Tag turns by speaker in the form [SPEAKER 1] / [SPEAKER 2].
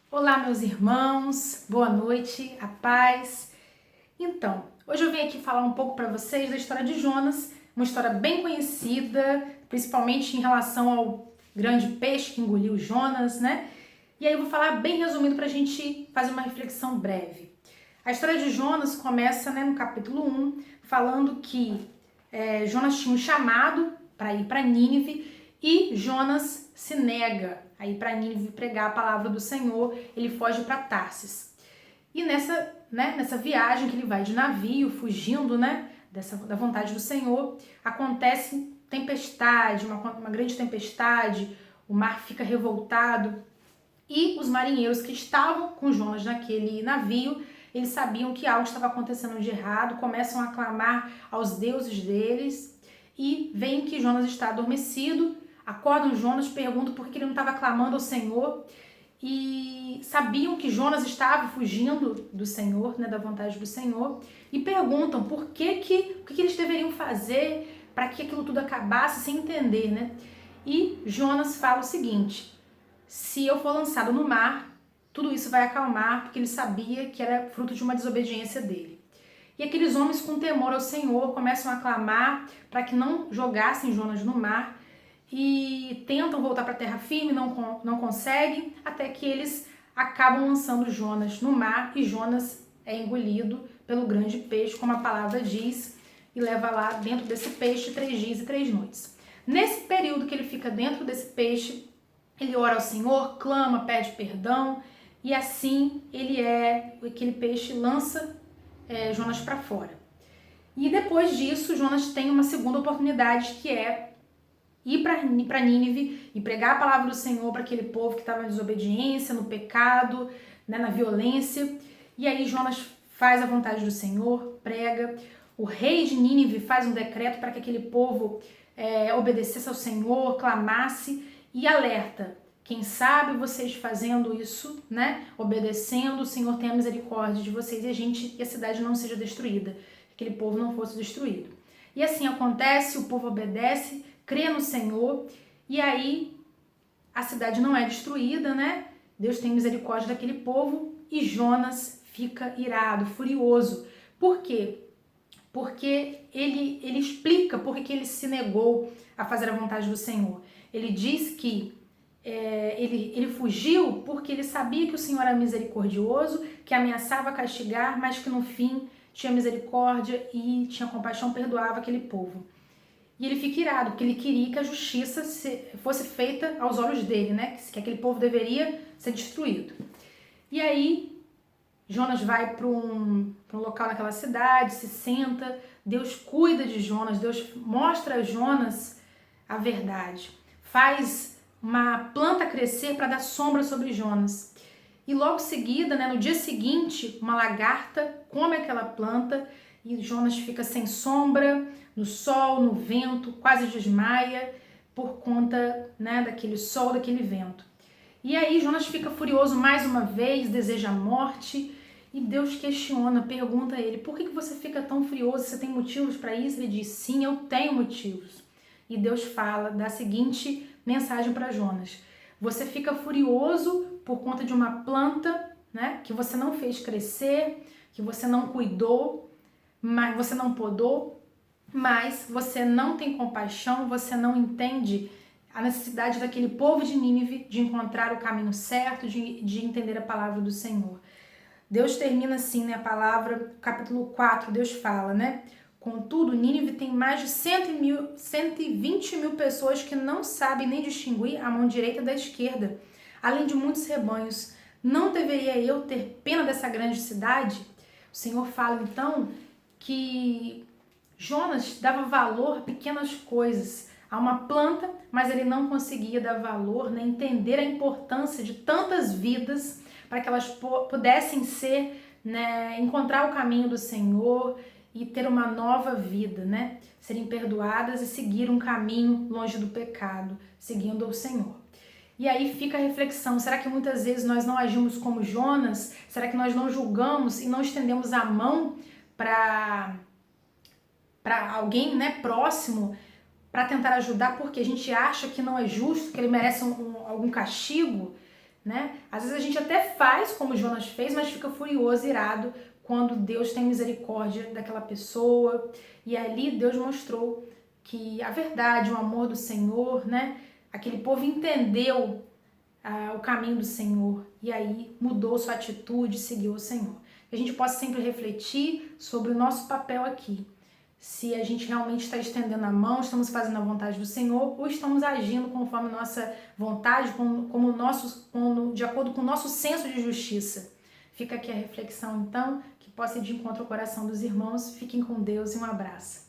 [SPEAKER 1] Olá, meus irmãos, boa noite, a paz. Então, hoje eu vim aqui falar um pouco para vocês da história de Jonas, uma história bem conhecida, principalmente em relação ao grande peixe que engoliu Jonas, né? E aí eu vou falar bem resumido para a gente fazer uma reflexão breve. A história de Jonas começa, no capítulo 1, falando que Jonas tinha um chamado para ir para Nínive e Jonas se nega a ir para Nínive pregar a palavra do Senhor, ele foge para Tarsis. E nessa viagem que ele vai de navio, fugindo, da vontade do Senhor, acontece tempestade, uma grande tempestade, o mar fica revoltado e os marinheiros que estavam com Jonas naquele navio, eles sabiam que algo estava acontecendo de errado, começam a clamar aos deuses deles e veem que Jonas está adormecido, acordam Jonas, perguntam por que ele não estava clamando ao Senhor e sabiam que Jonas estava fugindo do Senhor, da vontade do Senhor, e perguntam o que eles deveriam fazer para que aquilo tudo acabasse sem entender, E Jonas fala o seguinte: se eu for lançado no mar, tudo isso vai acalmar, porque ele sabia que era fruto de uma desobediência dele. E aqueles homens com temor ao Senhor começam a clamar para que não jogassem Jonas no mar e tentam voltar para a terra firme, não conseguem, até que eles acabam lançando Jonas no mar e Jonas é engolido pelo grande peixe, como a palavra diz, e leva lá dentro desse peixe 3 dias e 3 noites. Nesse período que ele fica dentro desse peixe, ele ora ao Senhor, clama, pede perdão e assim aquele peixe lança Jonas para fora. E depois disso, Jonas tem uma segunda oportunidade, que é ir para Nínive e pregar a palavra do Senhor para aquele povo que estava na desobediência, no pecado, na violência. E aí Jonas faz a vontade do Senhor, prega. O rei de Nínive faz um decreto para que aquele povo obedecesse ao Senhor, clamasse e alerta. Quem sabe vocês fazendo isso, obedecendo, o Senhor tenha misericórdia de vocês e a cidade não seja destruída, que aquele povo não fosse destruído. E assim acontece, o povo obedece, crê no Senhor e aí a cidade não é destruída, Deus tem misericórdia daquele povo e Jonas fica irado, furioso. Por quê? Porque ele explica por que ele se negou a fazer a vontade do Senhor. Ele diz que ele fugiu porque ele sabia que o Senhor era misericordioso, que ameaçava castigar, mas que no fim tinha misericórdia e tinha compaixão, perdoava aquele povo. E ele fica irado, porque ele queria que a justiça fosse feita aos olhos dele, que aquele povo deveria ser destruído. E aí Jonas vai para um local naquela cidade, se senta, Deus cuida de Jonas, Deus mostra a Jonas a verdade, faz uma planta crescer para dar sombra sobre Jonas. E logo em seguida, no dia seguinte, uma lagarta come aquela planta e Jonas fica sem sombra, no sol, no vento, quase desmaia por conta daquele sol, daquele vento. E aí Jonas fica furioso mais uma vez, deseja a morte e Deus questiona, pergunta a ele: por que você fica tão furioso? Você tem motivos para isso? Ele diz: sim, eu tenho motivos. E Deus fala, dá a seguinte mensagem para Jonas: você fica furioso por conta de uma planta, que você não fez crescer, que você não cuidou, mas você não podou, mas você não tem compaixão, você não entende a necessidade daquele povo de Nínive de encontrar o caminho certo, de entender a palavra do Senhor. Deus termina assim, a palavra, capítulo 4, Deus fala, contudo, Nínive tem mais de 120 mil pessoas que não sabem nem distinguir a mão direita da esquerda, além de muitos rebanhos. Não deveria eu ter pena dessa grande cidade? O Senhor fala, então, que Jonas dava valor a pequenas coisas, a uma planta, mas ele não conseguia dar valor, nem entender a importância de tantas vidas para que elas pudessem encontrar o caminho do Senhor e ter uma nova vida, serem perdoadas e seguir um caminho longe do pecado, seguindo o Senhor. E aí fica a reflexão, será que muitas vezes nós não agimos como Jonas? Será que nós não julgamos e não estendemos a mão para alguém próximo para tentar ajudar porque a gente acha que não é justo, que ele merece algum castigo? né? Às vezes a gente até faz como Jonas fez, mas fica furioso, irado, quando Deus tem misericórdia daquela pessoa. E ali Deus mostrou que a verdade, o amor do Senhor, né? Aquele povo entendeu o caminho do Senhor e aí mudou sua atitude, seguiu o Senhor. Que a gente possa sempre refletir sobre o nosso papel aqui. Se a gente realmente está estendendo a mão, estamos fazendo a vontade do Senhor ou estamos agindo conforme nossa vontade, de acordo com o nosso senso de justiça. Fica aqui a reflexão, então, que possa ir de encontro ao coração dos irmãos. Fiquem com Deus e um abraço.